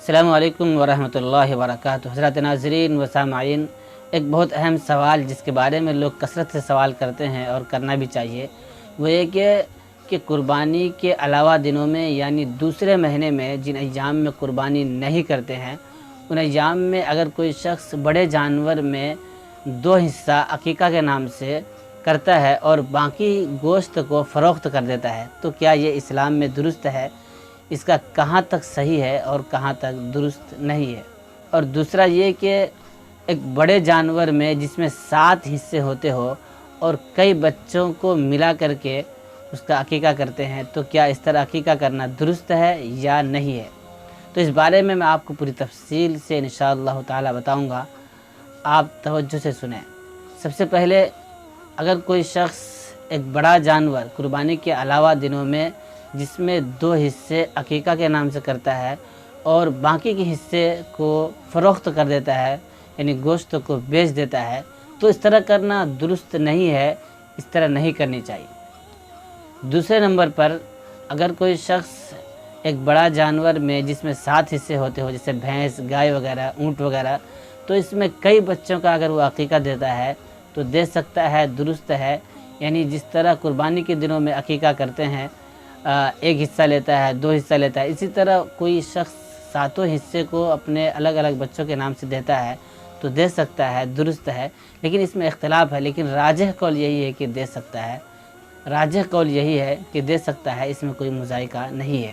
السلام علیکم ورحمۃ اللہ وبرکاتہ۔ حضرات ناظرین و سامعین، ایک بہت اہم سوال جس کے بارے میں لوگ کثرت سے سوال کرتے ہیں اور کرنا بھی چاہیے، وہ یہ کہ قربانی کے علاوہ دنوں میں یعنی دوسرے مہینے میں جن ایام میں قربانی نہیں کرتے ہیں، ان ایام میں اگر کوئی شخص بڑے جانور میں 2 حصہ عقیقہ کے نام سے کرتا ہے اور باقی گوشت کو فروخت کر دیتا ہے، تو کیا یہ اسلام میں درست ہے؟ اس کا کہاں تک صحیح ہے اور کہاں تک درست نہیں ہے؟ اور دوسرا یہ کہ ایک بڑے جانور میں جس میں 7 حصے ہوتے ہو اور کئی بچوں کو ملا کر کے اس کا عقیقہ کرتے ہیں، تو کیا اس طرح عقیقہ کرنا درست ہے یا نہیں ہے؟ تو اس بارے میں آپ کو پوری تفصیل سے انشاءاللہ تعالی بتاؤں گا، آپ توجہ سے سنیں۔ سب سے پہلے، اگر کوئی شخص ایک بڑا جانور قربانی کے علاوہ دنوں میں جس میں 2 حصے عقیقہ کے نام سے کرتا ہے اور باقی کے حصے کو فروخت کر دیتا ہے، یعنی گوشت کو بیچ دیتا ہے، تو اس طرح کرنا درست نہیں ہے، اس طرح نہیں کرنی چاہیے۔ دوسرے نمبر پر، اگر کوئی شخص ایک بڑا جانور میں جس میں 7 حصے ہوتے ہو، جیسے بھینس، گائے وغیرہ، اونٹ وغیرہ، تو اس میں کئی بچوں کا اگر وہ عقیقہ دیتا ہے تو دے سکتا ہے، درست ہے۔ یعنی جس طرح قربانی کے دنوں میں عقیقہ کرتے ہیں، 1 حصہ لیتا ہے، 2 حصہ لیتا ہے، اسی طرح کوئی شخص 7 حصے کو اپنے الگ الگ بچوں کے نام سے دیتا ہے تو دے سکتا ہے، درست ہے۔ لیکن اس میں اختلاف ہے، لیکن راجح قول یہی ہے کہ دے سکتا ہے، راجح قول یہی ہے کہ دے سکتا ہے، اس میں کوئی مذائقہ نہیں ہے۔